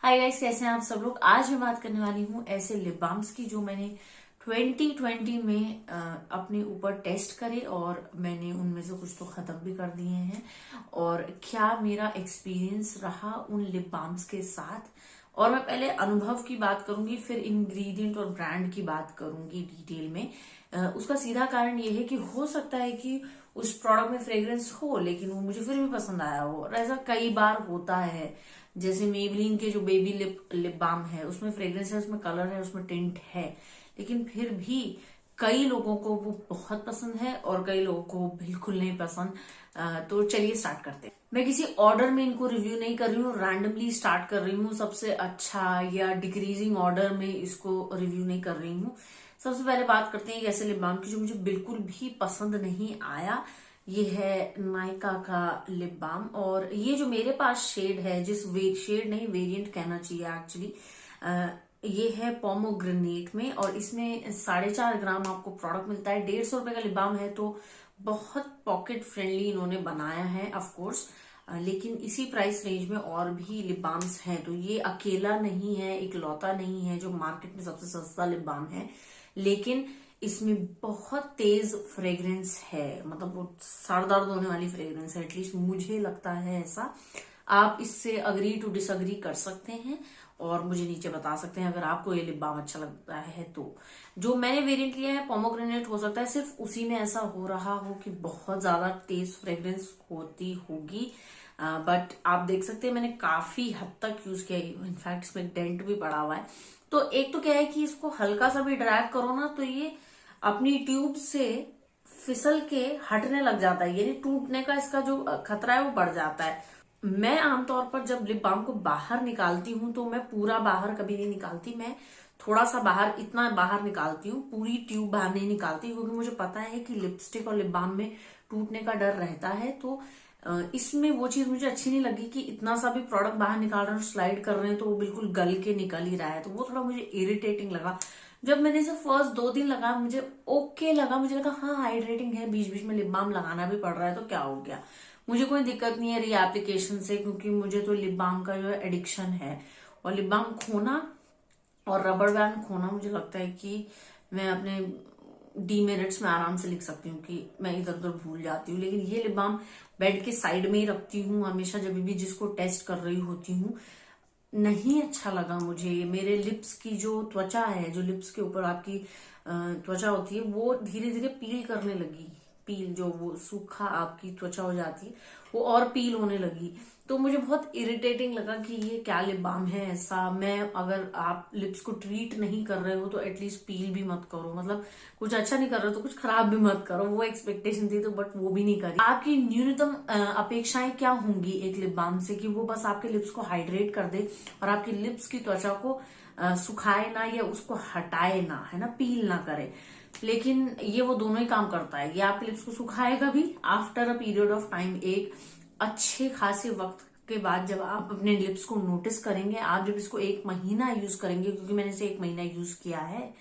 Hi guys, कैसे हैं आप सब लोग। आज मैं बात करने वाली हूँ ऐसे लिप बाम्स की जो मैंने 2020 में अपने ऊपर टेस्ट करे और मैंने उनमें से कुछ तो खत्म भी कर दिए हैं और क्या मेरा एक्सपीरियंस रहा उन लिप बाम्स के साथ। और मैं पहले अनुभव की बात करूंगी, फिर इंग्रेडिएंट और ब्रांड की बात करूंगी डिटेल में। उसका सीधा कारण ये है कि हो सकता है कि उस प्रोडक्ट में फ्रेग्रेंस हो लेकिन वो मुझे फिर भी पसंद आया हो, और ऐसा कई बार होता है। जैसे मेबलिन के जो बेबी लिप बाम है, उसमें फ्रेग्रेंस है, उसमें कलर है, उसमें टिंट है, लेकिन फिर भी कई लोगों को वो बहुत पसंद है और कई लोगों को बिल्कुल नहीं पसंद। तो चलिए स्टार्ट करते हैं। मैं किसी ऑर्डर में इनको रिव्यू नहीं कर रही हूँ, रैंडमली स्टार्ट कर रही हूँ। सबसे अच्छा या डिक्रीजिंग ऑर्डर में इसको रिव्यू नहीं कर रही हूँ। सबसे पहले बात करते हैं एक ऐसे लिप बाम की जो मुझे बिल्कुल भी पसंद नहीं आया। ये है नायका का लिप बाम, और ये जो मेरे पास शेड है, शेड नहीं वेरिएंट कहना चाहिए एक्चुअली, ये है पोमोग्रेनेट में, और इसमें 4.5 ग्राम आपको प्रोडक्ट मिलता है। 150 रुपए का लिप बाम है, तो बहुत पॉकेट फ्रेंडली इन्होंने बनाया है ऑफ कोर्स। लेकिन इसी प्राइस रेंज में और भी लिप बाम्स हैं, तो ये अकेला नहीं है, इकलौता नहीं है जो मार्केट में सबसे सस्ता लिप बाम है। लेकिन इसमें बहुत तेज फ्रेग्रेंस है, मतलब वो सर दर्द होने वाली फ्रेग्रेंस है, एटलीस्ट मुझे लगता है ऐसा। आप इससे अग्री टू डिसअग्री कर सकते हैं और मुझे नीचे बता सकते हैं अगर आपको ये लिप बाम अच्छा लगता है तो। जो मैंने वेरिएंट लिया है पोमोग्रेनेट, हो सकता है सिर्फ उसी में ऐसा हो रहा हो कि बहुत ज्यादा तेज फ्रेग्रेंस होती होगी, बट आप देख सकते हैं मैंने काफी हद तक यूज किया है। इनफैक्ट इसमें डेंट भी पड़ा हुआ है। तो एक तो क्या है कि इसको हल्का सा भी ड्रैग करो ना तो ये अपनी ट्यूब से फिसल के हटने लग जाता है, यानी टूटने का इसका जो खतरा है वो बढ़ जाता है। मैं आमतौर पर जब लिप बाम को बाहर निकालती हूँ तो मैं पूरा बाहर कभी नहीं निकालती, मैं थोड़ा सा बाहर, इतना बाहर निकालती हूँ, पूरी ट्यूब बाहर नहीं निकालती, क्योंकि मुझे पता है कि लिपस्टिक और लिप बाम में टूटने का डर रहता है। तो इसमें वो चीज मुझे अच्छी नहीं लगी कि इतना सा भी प्रोडक्ट बाहर निकाल रहे हैं, स्लाइड कर रहे हैं, तो वो बिल्कुल गल के निकल ही रहा है, तो वो थोड़ा मुझे इरिटेटिंग लगा। जब मैंने इसे फर्स्ट 2 दिन लगा मुझे ओके लगा, मुझे लगा हाँ हाइड्रेटिंग है, बीच बीच में लिप बाम लगाना भी पड़ रहा है तो क्या हो गया, मुझे कोई दिक्कत नहीं है रीएप्लीकेशन से, क्योंकि मुझे तो लिप बाम का जो है एडिक्शन है। और लिप बाम खोना और रबर बैंड खोना, मुझे लगता है कि मैं अपने डीमेरिट्स में आराम से लिख सकती हूँ कि मैं इधर उधर भूल जाती हूँ। लेकिन ये लिप बाम बेड के साइड में ही रखती हूँ हमेशा, जब भी जिसको टेस्ट कर रही होती हूँ। नहीं अच्छा लगा मुझे। मेरे लिप्स की जो त्वचा है, जो लिप्स के ऊपर आपकी त्वचा होती है, वो धीरे धीरे पील करने लगी। पील, जो वो सूखा आपकी त्वचा हो जाती है, वो और पील होने लगी। तो मुझे बहुत इरिटेटिंग लगा कि ये क्या लिप बाम है ऐसा। मैं, अगर आप लिप्स को ट्रीट नहीं कर रहे हो तो एटलीस्ट पील भी मत करो, मतलब कुछ अच्छा नहीं कर रहे हो तो कुछ खराब भी मत करो। वो एक्सपेक्टेशन थी तो, बट वो भी नहीं करी। आपकी न्यूनतम अपेक्षाएं क्या होंगी एक लिप बाम से, कि वो बस आपके लिप्स को हाइड्रेट कर दे और आपकी लिप्स की त्वचा को सुखाए ना या उसको हटाए ना, है ना, पील ना करे। लेकिन ये वो दोनों ही काम करता है। ये आपके लिप्स को सुखाएगा भी after a period of time, एक अच्छे खासे वक्त के बाद। जब आप अपने लिप्स को नोटिस करेंगे, आप जब इसको 1 महीना यूज करेंगे, क्योंकि मैंने इसे 1 महीना यूज किया है,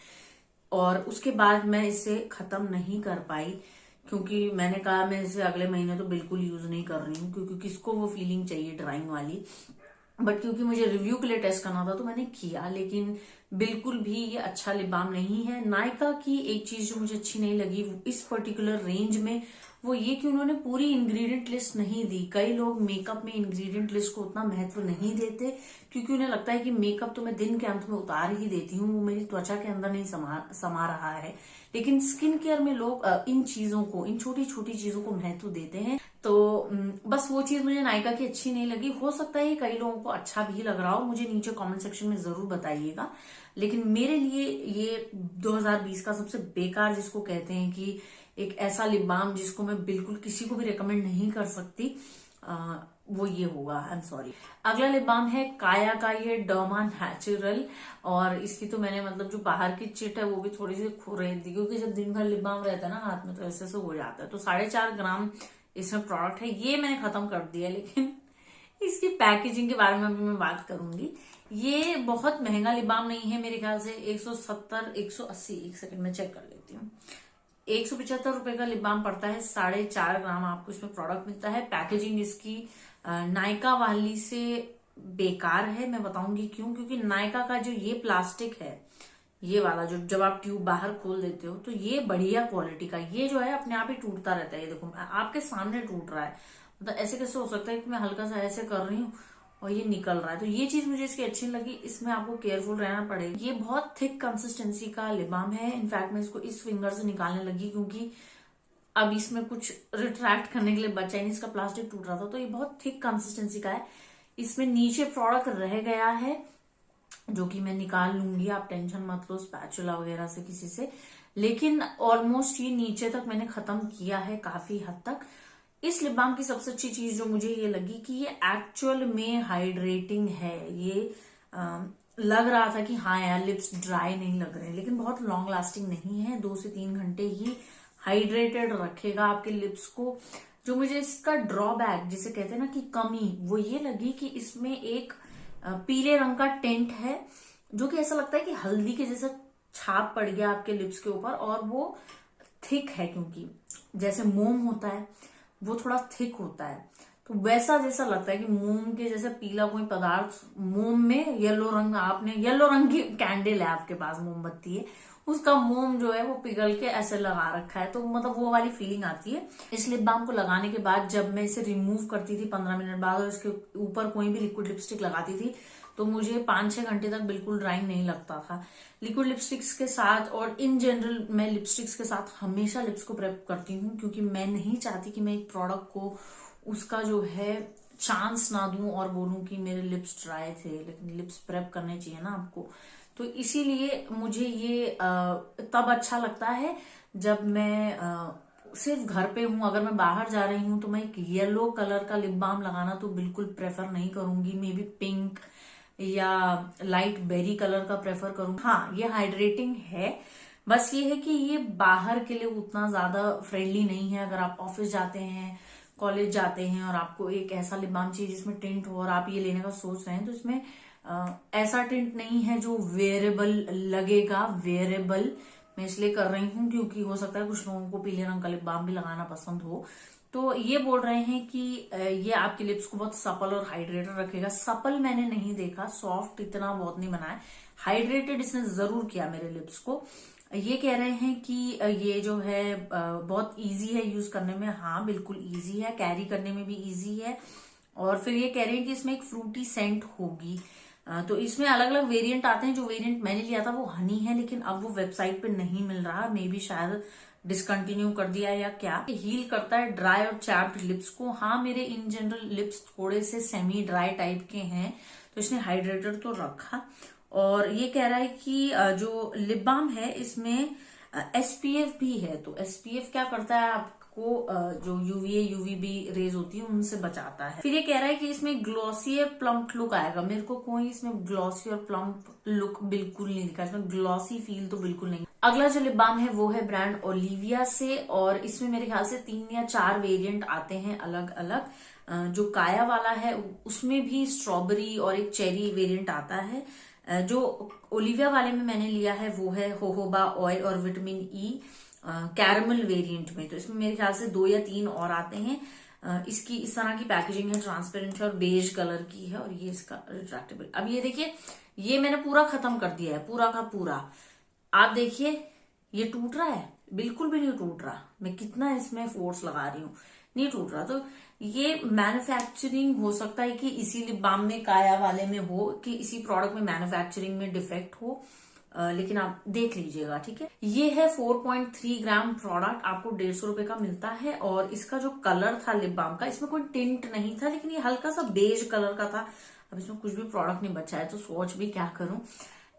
और उसके बाद मैं इसे खत्म नहीं कर पाई, क्योंकि मैंने कहा मैं इसे अगले महीने तो बिल्कुल यूज नहीं कर रही हूँ, क्योंकि किसको वो फीलिंग चाहिए ड्राइंग वाली। बट क्योंकि मुझे रिव्यू के लिए टेस्ट करना था तो मैंने किया, लेकिन बिल्कुल भी ये अच्छा लिप बाम नहीं है। नायका की एक चीज जो मुझे अच्छी नहीं लगी इस पर्टिकुलर रेंज में, वो ये कि उन्होंने पूरी इंग्रेडिएंट लिस्ट नहीं दी। कई लोग मेकअप में इंग्रेडिएंट लिस्ट को उतना महत्व नहीं देते, क्योंकि उन्हें लगता है कि मेकअप तो मैं दिन के अंत में उतार ही देती हूँ, वो मेरी त्वचा के अंदर नहीं समा रहा है। लेकिन स्किन केयर में लोग इन चीजों को, इन छोटी छोटी चीजों को महत्व देते हैं। तो बस वो चीज मुझे नायका की अच्छी नहीं लगी। हो सकता है कई लोगों को अच्छा भी लग रहा हो, मुझे नीचे कमेंट सेक्शन में जरूर बताइएगा। लेकिन मेरे लिए ये 2020 का सबसे बेकार, जिसको कहते हैं कि एक ऐसा लिप बाम जिसको मैं बिल्कुल किसी को भी रेकमेंड नहीं कर सकती, वो ये होगा। I am sorry. अगला लिप बाम है काया का, ये डर्मा नेचुरल, और इसकी तो मैंने, मतलब जो बाहर की चिट है वो भी थोड़ी सी खुरेद दी, क्योंकि जब दिन भर लिप बाम रहता है ना हाथ में तो ऐसे से हो जाता है। तो 4.5 ग्राम इसमें प्रोडक्ट है, ये मैंने खत्म कर दिया। लेकिन इसकी पैकेजिंग के बारे में भी मैं बात करूंगी। ये बहुत महंगा लिप बाम नहीं है, मेरे ख्याल से 170 180, एक सेकंड में चेक कर लेती हूँ, 175 रुपए का लिप बाम पड़ता है। 4.5 ग्राम आपको इसमें प्रोडक्ट मिलता है। पैकेजिंग इसकी नायका वाली से बेकार है। मैं बताऊंगी क्यों। क्योंकि नायका का जो ये प्लास्टिक है, ये वाला जो जब आप ट्यूब बाहर खोल देते हो तो ये बढ़िया क्वालिटी का, ये जो है अपने आप ही टूटता रहता है। ये देखो आपके सामने टूट रहा है, मतलब ऐसे कैसे हो सकता है कि मैं हल्का सा ऐसे कर रही हूँ और ये निकल रहा है। तो ये चीज मुझे इसकी अच्छी लगी। इसमें आपको केयरफुल रहना पड़ेगा। ये बहुत थिक कंसिस्टेंसी का लिप बाम है। इनफैक्ट मैं इसको इस फिंगर से निकालने लगी क्योंकि अब इसमें कुछ रिट्रैक्ट करने के लिए बचा ही नहीं, इसका प्लास्टिक टूट रहा था। तो ये बहुत थिक कंसिस्टेंसी का है। इसमें नीचे प्रोडक्ट रह गया है जो कि मैं निकाल लूंगी, आप टेंशन मत लो स्पैचुला वगैरह से किसी से। लेकिन ऑलमोस्ट ये नीचे तक मैंने खत्म किया है काफी हद तक। इस लिप बाम की सबसे अच्छी चीज जो मुझे ये लगी कि ये एक्चुअल में हाइड्रेटिंग है। ये लग रहा था कि हाँ यार लिप्स ड्राई नहीं लग रहे, लेकिन बहुत लॉन्ग लास्टिंग नहीं है। 2 से 3 घंटे ही हाइड्रेटेड रखेगा आपके लिप्स को। जो मुझे इसका ड्रॉबैक जिसे कहते हैं ना कि कमी, वो ये लगी कि इसमें एक पीले रंग का टेंट है जो कि ऐसा लगता है कि हल्दी के जैसा छाप पड़ गया आपके लिप्स के ऊपर। और वो थिक है, क्योंकि जैसे मोम होता है वो थोड़ा थिक होता है, तो वैसा जैसा लगता है कि मोम के जैसे पीला कोई पदार्थ, मोम में येलो रंग, आपने येलो रंग की कैंडल है आपके पास, मोमबत्ती है, उसका मोम जो है वो पिघल के ऐसे लगा रखा है, तो मतलब वो वाली फीलिंग आती है। इस लिप बाम को लगाने के बाद जब मैं इसे रिमूव करती थी 15 मिनट बाद और इसके ऊपर कोई भी लिक्विड लिपस्टिक लगाती थी तो मुझे 5-6 घंटे तक बिल्कुल ड्राइंग नहीं लगता था। लिक्विड लिपस्टिक्स के साथ और इन जनरल मैं लिपस्टिक्स के साथ हमेशा लिप्स को प्रेप करती हूँ, क्योंकि मैं नहीं चाहती कि मैं एक प्रोडक्ट को उसका जो है चांस ना दूं और बोलूं कि मेरे लिप्स ड्राई थे। लेकिन लिप्स प्रेप करने चाहिए ना आपको, तो इसीलिए मुझे ये तब अच्छा लगता है जब मैं सिर्फ घर पे हूं। अगर मैं बाहर जा रही हूं तो मैं एक येलो कलर का लिप बाम लगाना तो बिल्कुल प्रेफर नहीं करूंगी। मे बी पिंक या लाइट बेरी कलर का प्रेफर करूंगी। हाँ, ये हाइड्रेटिंग है, बस ये है कि ये बाहर के लिए उतना ज्यादा फ्रेंडली नहीं है। अगर आप ऑफिस जाते हैं, कॉलेज जाते हैं और आपको एक ऐसा लिप बाम चाहिए जिसमें टिंट हो और आप ये लेने का सोच रहे हैं, तो इसमें ऐसा टिंट नहीं है जो वेयरेबल लगेगा। वेयरेबल मैं इसलिए कर रही हूँ क्योंकि हो सकता है कुछ लोगों को पीले रंग का लिप बाम भी लगाना पसंद हो। तो ये बोल रहे हैं कि ये आपके लिप्स को बहुत सपल और हाइड्रेटेड रखेगा। सपल मैंने नहीं देखा, सॉफ्ट इतना बहुत नहीं बनाया, हाइड्रेटेड इसने जरूर किया मेरे लिप्स को। ये कह रहे हैं कि ये जो है बहुत इजी है यूज करने में। हाँ बिल्कुल इजी है, कैरी करने में भी इजी है। और फिर ये कह रहे हैं कि इसमें एक फ्रूटी सेंट होगी। तो इसमें अलग अलग वेरिएंट आते हैं। जो वेरिएंट मैंने लिया था वो हनी है, लेकिन अब वो वेबसाइट पे नहीं मिल रहा, मे बी शायद डिसकंटिन्यू कर दिया या क्या। हील करता है ड्राई और चैप्ड लिप्स को। हाँ, मेरे इन जनरल लिप्स थोड़े से सेमी ड्राई टाइप के हैं, तो इसने हाइड्रेटेड तो रखा। और ये कह रहा है कि जो लिप बाम है इसमें एसपीएफ भी है। तो एसपीएफ क्या करता है, आपको जो यूवीए यूवीबी रेज होती है उनसे बचाता है। फिर ये कह रहा है कि इसमें ग्लॉसी और प्लम्प लुक आएगा। मेरे को कोई इसमें ग्लॉसी और प्लम्प लुक बिल्कुल नहीं दिखा, इसमें ग्लॉसी फील तो बिल्कुल नहीं। अगला जो लिप बाम है वो है ब्रांड ओलिविया से, और इसमें मेरे ख्याल से 3 या 4 वेरिएंट आते हैं अलग अलग। जो काया वाला है उसमें भी स्ट्रॉबेरी और एक चेरी वेरिएंट आता है। जो ओलिविया वाले में मैंने लिया है वो है होहोबा ऑयल और विटामिन ई कैरमल वेरिएंट में। तो इसमें मेरे ख्याल से 2 या 3 और आते हैं। इसकी इस तरह की पैकेजिंग है, ट्रांसपेरेंट है और बेज कलर की है, और ये इसका रिट्रैक्टेबल। अब ये देखिए, ये मैंने पूरा खत्म कर दिया है, पूरा का पूरा। आप देखिए ये टूट रहा है, बिल्कुल भी नहीं टूट रहा। मैं कितना इसमें फोर्स लगा रही हूँ, नहीं टूट रहा। तो ये मैन्युफैक्चरिंग हो सकता है कि इसी लिप बाम में, काया वाले में हो, कि इसी प्रोडक्ट में मैन्युफैक्चरिंग में डिफेक्ट हो। लेकिन आप देख लीजिएगा, ठीक है। ये है 4.3 ग्राम प्रोडक्ट, आपको 150 रुपए का मिलता है। और इसका जो कलर था लिप बाम का, इसमें कोई टिंट नहीं था, लेकिन ये हल्का सा बेज कलर का था। अब इसमें कुछ भी प्रोडक्ट नहीं बचा है तो सोच भी क्या करूं।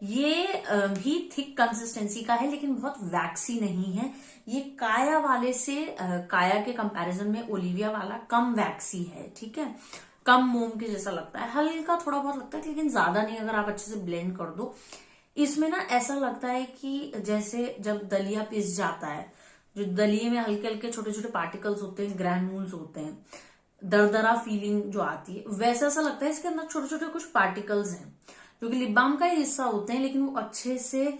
ये भी थिक कंसिस्टेंसी का है, लेकिन बहुत वैक्सी नहीं है। ये काया वाले से, काया के कंपैरिजन में ओलिविया वाला कम वैक्सी है, ठीक है। कम मोम के जैसा लगता है, हल्का थोड़ा बहुत लगता है, लेकिन ज्यादा नहीं। अगर आप अच्छे से ब्लेंड कर दो, इसमें ना ऐसा लगता है कि जैसे जब दलिया पिस जाता है, जो दलिये में हल्के हल्के छोटे छोटे पार्टिकल्स होते हैं, ग्रैन्यूल्स होते हैं, दरदरा फीलिंग जो आती है, वैसा सा लगता है। इसके अंदर छोटे छोटे कुछ पार्टिकल्स हैं जो कि लिप बाम का ही हिस्सा होते हैं, लेकिन वो अच्छे से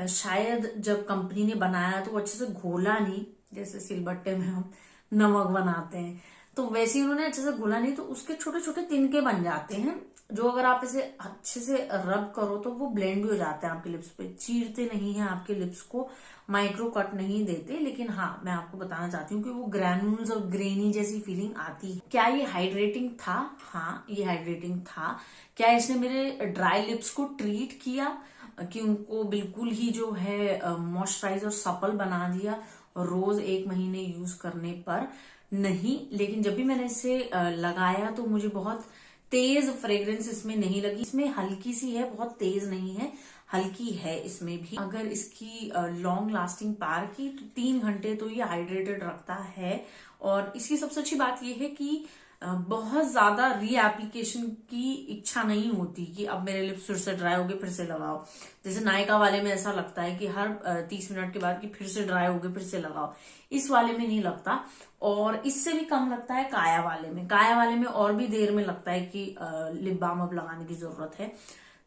शायद जब कंपनी ने बनाया तो वो अच्छे से घोला नहीं। जैसे सिलबट्टे में हम नमक बनाते हैं, तो वैसे ही उन्होंने अच्छे से घोला नहीं, तो उसके छोटे छोटे तिनके बन जाते हैं। जो अगर आप इसे अच्छे से रब करो तो वो ब्लेंड भी हो जाते हैं आपके लिप्स पे, चीरते नहीं है आपके लिप्स को, माइक्रो कट नहीं देते। लेकिन हाँ, मैं आपको बताना चाहती हूँ कि वो ग्रैनुल्स और ग्रेनी जैसी फीलिंग आती है। क्या ये हाइड्रेटिंग था? हाँ, ये हाइड्रेटिंग था। क्या इसने मेरे ड्राई लिप्स को ट्रीट किया कि उनको बिल्कुल ही जो है मॉइस्चराइज और सपल बना दिया रोज 1 महीने यूज करने पर? नहीं। लेकिन जब भी मैंने इसे लगाया तो मुझे बहुत तेज फ्रेग्रेंस इसमें नहीं लगी। इसमें हल्की सी है, बहुत तेज नहीं है, हल्की है इसमें भी। अगर इसकी लॉन्ग लास्टिंग पार की तो 3 घंटे तो ये हाइड्रेटेड रखता है। और इसकी सबसे अच्छी बात ये है कि बहुत ज्यादा रीएप्लीकेशन की इच्छा नहीं होती कि अब मेरे लिप्स फिर से ड्राई हो गए फिर से लगाओ। जैसे नायका वाले में ऐसा लगता है कि हर 30 मिनट के बाद कि फिर से ड्राई हो गए फिर से लगाओ, इस वाले में नहीं लगता। और इससे भी कम लगता है काया वाले में। काया वाले में और भी देर में लगता है कि लिप बाम अब लगाने की जरूरत है।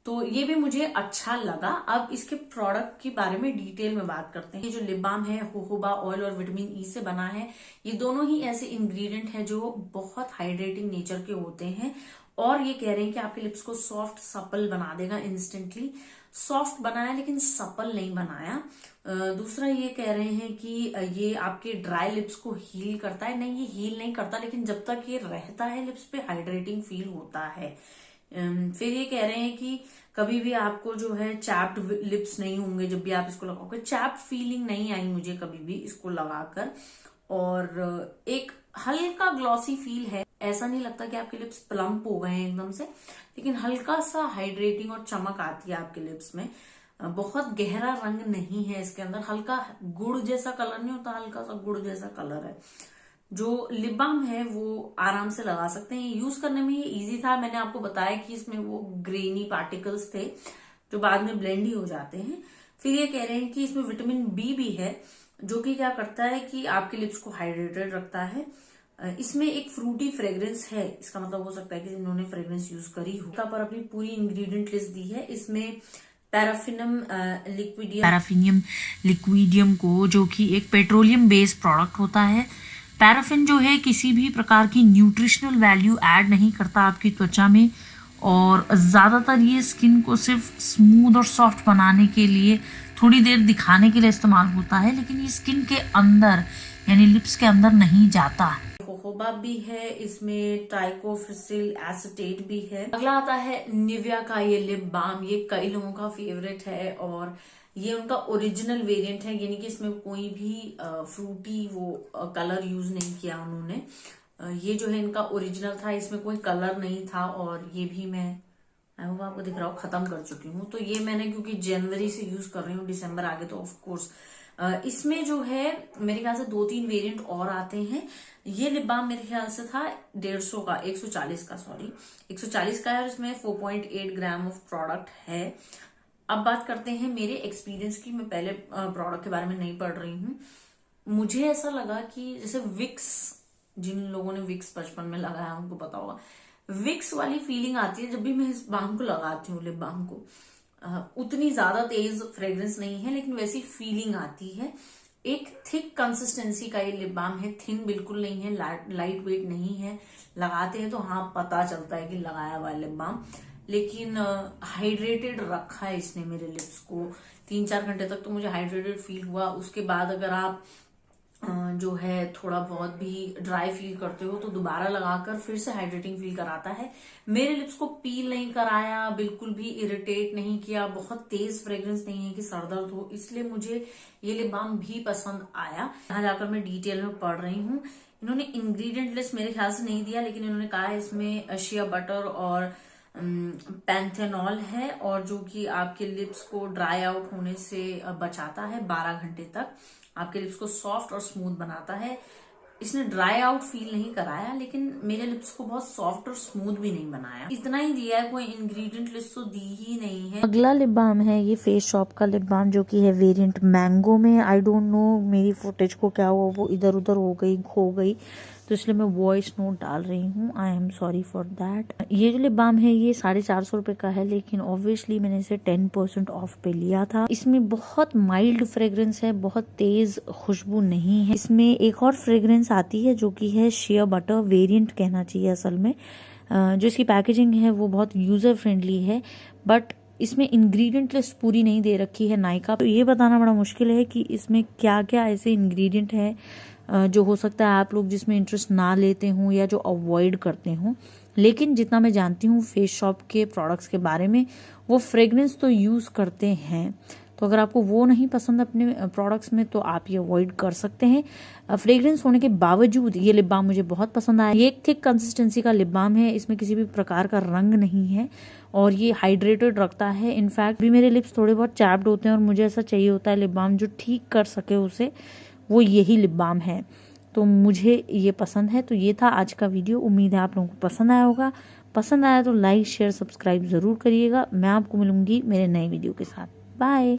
तो ये भी मुझे अच्छा लगा। अब इसके प्रोडक्ट के बारे में डिटेल में बात करते हैं। ये जो लिप बाम है जोजोबा ऑयल और विटामिन ई से बना है। ये दोनों ही ऐसे इंग्रेडिएंट है जो बहुत हाइड्रेटिंग नेचर के होते हैं और ये कह रहे हैं कि आपके लिप्स को सॉफ्ट सपल बना देगा इंस्टेंटली। सॉफ्ट बनाया लेकिन सपल नहीं बनाया। दूसरा ये कह रहे हैं कि ये आपके ड्राई लिप्स को हील करता है। नहीं, ये हील नहीं करता, लेकिन जब तक ये रहता है लिप्स पे हाइड्रेटिंग फील होता है। फिर ये कह रहे हैं कि कभी भी आपको जो है चैप्ड लिप्स नहीं होंगे जब भी आप इसको लगाओगे। चैप्ड फीलिंग नहीं आई मुझे कभी भी इसको लगाकर। और एक हल्का ग्लॉसी फील है, ऐसा नहीं लगता कि आपके लिप्स प्लम्प हो गए हैं एकदम से, लेकिन हल्का सा हाइड्रेटिंग और चमक आती है आपके लिप्स में। बहुत गहरा रंग नहीं है इसके अंदर, हल्का गुड़ जैसा कलर नहीं होता, हल्का सा गुड़ जैसा कलर है। जो लिप बाम है वो आराम से लगा सकते हैं। यूज करने में ये इजी था। मैंने आपको बताया कि इसमें वो ग्रेनी पार्टिकल्स थे जो बाद में ब्लेंड ही हो जाते हैं। फिर ये कह रहे हैं कि इसमें विटामिन बी भी है जो कि क्या करता है कि आपके लिप्स को हाइड्रेटेड रखता है। इसमें एक फ्रूटी फ्रेग्रेंस है, इसका मतलब हो सकता है कि इन्होंने फ्रेग्रेंस यूज करी हो। पर अपनी पूरी इंग्रेडिएंट लिस्ट दी है। इसमें पैराफिनियम लिक्विडियम को, जो कि एक पेट्रोलियम बेस्ड प्रोडक्ट होता है। पैराफिन जो है किसी भी प्रकार की न्यूट्रिशनल वैल्यू ऐड नहीं करता आपकी त्वचा में, और ज़्यादातर ये स्किन को सिर्फ स्मूथ और सॉफ्ट बनाने के लिए, थोड़ी देर दिखाने के लिए इस्तेमाल होता है, लेकिन ये स्किन के अंदर यानी लिप्स के अंदर नहीं जाता। जोजोबा भी है, इसमें ट्राइकोफिसिल एसिटेट भी है। अगला आता है निविया का ये लिप बाम। ये कई लोगों का फेवरेट है और ये उनका ओरिजिनल वेरिएंट है, यानी कि इसमें कोई भी फ्रूटी वो कलर यूज नहीं किया उन्होंने। ये जो है इनका ओरिजिनल था, इसमें कोई कलर नहीं था। और ये भी मैं आपको दिख रहा हूँ खत्म कर चुकी हूँ। तो ये मैंने क्योंकि जनवरी से यूज कर रही हूँ, दिसंबर आगे तो ऑफ कोर्स। इसमें जो है मेरे ख्याल से 2-3 वेरिएंट और आते हैं। ये लिप बाम मेरे ख्याल से था 150 का, 140 का, सॉरी 140 का है और इसमें 4.8 ग्राम ऑफ प्रोडक्ट है। अब बात करते हैं मेरे एक्सपीरियंस की। मैं पहले प्रोडक्ट के बारे में नहीं पढ़ रही हूँ। मुझे ऐसा लगा कि जैसे विक्स, जिन लोगों ने विक्स बचपन में लगाया उनको पता होगा, विक्स वाली फीलिंग आती है जब भी मैं इस बाम को लगाती हूँ, लिप बाम को। उतनी ज्यादा तेज फ्रेग्रेंस नहीं है लेकिन वैसी फीलिंग आती है। एक थिक कंसिस्टेंसी का ये लिप बाम है, थिन बिल्कुल नहीं है, लाइट वेट नहीं है। लगाते हैं तो हाँ पता चलता है कि लगाया हुआ लिप बाम, लेकिन हाइड्रेटेड रखा है इसने मेरे लिप्स को। 3-4 घंटे तक तो मुझे हाइड्रेटेड फील हुआ। उसके बाद अगर आप जो है थोड़ा बहुत भी ड्राई फील करते हो तो दोबारा लगाकर फिर से हाइड्रेटिंग फील कराता है। मेरे लिप्स को पील नहीं कराया, बिल्कुल भी इरिटेट नहीं किया, बहुत तेज फ्रेग्रेंस नहीं है कि सरदर्द हो, इसलिए मुझे ये लिप बाम भी पसंद आया। यहाँ जाकर मैं डिटेल में पढ़ रही हूँ। इन्होंने इंग्रेडिएंट लिस्ट मेरे ख्याल से नहीं दिया, लेकिन इन्होंने कहा है इसमें शिया बटर और पैंथेनॉल है, और जो कि आपके लिप्स को ड्राई आउट होने से बचाता है 12 घंटे तक, आपके लिप्स को सॉफ्ट और स्मूथ बनाता है। इसने ड्राई आउट फील नहीं कराया, लेकिन मेरे लिप्स को बहुत सॉफ्ट और स्मूथ भी नहीं बनाया। इतना ही दिया है, कोई इंग्रेडिएंट लिस्ट तो दी ही नहीं है। अगला लिप बाम है ये फेस शॉप का लिप बाम, जो कि है वेरिएंट मैंगो में। आई डोंट नो मेरी फुटेज को क्या हुआ, वो इधर उधर हो गई, खो गई, तो इसलिए मैं वॉइस नोट डाल रही हूँ। I am sorry for that. ये जो लिप बाम है ये 450 रुपए का है, लेकिन ऑब्वियसली मैंने इसे 10% ऑफ पे लिया था। इसमें बहुत माइल्ड फ्रेग्रेंस है, बहुत तेज खुशबू नहीं है। इसमें एक और फ्रेग्रेंस आती है जो कि है शिया बटर वेरिएंट कहना चाहिए असल में, जो इसकी पैकेजिंग है वो बहुत यूज़र फ्रेंडली है, बट इसमें इंग्रेडिएंट लिस्ट पूरी नहीं दे रखी है नायका। तो ये बताना बड़ा मुश्किल है कि इसमें क्या क्या ऐसे इंग्रेडिएंट है जो हो सकता है आप लोग जिसमें इंटरेस्ट ना लेते हों या जो अवॉइड करते हों। लेकिन जितना मैं जानती हूँ फेस शॉप के प्रोडक्ट्स के बारे में, वो फ्रेगरेंस तो यूज़ करते हैं, तो अगर आपको वो नहीं पसंद अपने प्रोडक्ट्स में तो आप ये अवॉइड कर सकते हैं। फ्रेग्रेंस होने के बावजूद ये लिप बाम मुझे बहुत पसंद आया। ये एक थिक कंसिस्टेंसी का लिप बाम है, इसमें किसी भी प्रकार का रंग नहीं है और ये हाइड्रेटेड रखता है। इनफैक्ट भी मेरे लिप्स थोड़े बहुत चैप्ड होते हैं और मुझे ऐसा चाहिए होता है लिप बाम जो ठीक कर सके उसे, वो यही लिप बाम है। तो मुझे ये पसंद है। तो ये था आज का वीडियो, उम्मीद है आप लोगों को पसंद आया होगा। पसंद आया तो लाइक शेयर सब्सक्राइब ज़रूर करिएगा। मैं आपको मिलूंगी मेरे नए वीडियो के साथ। बाय।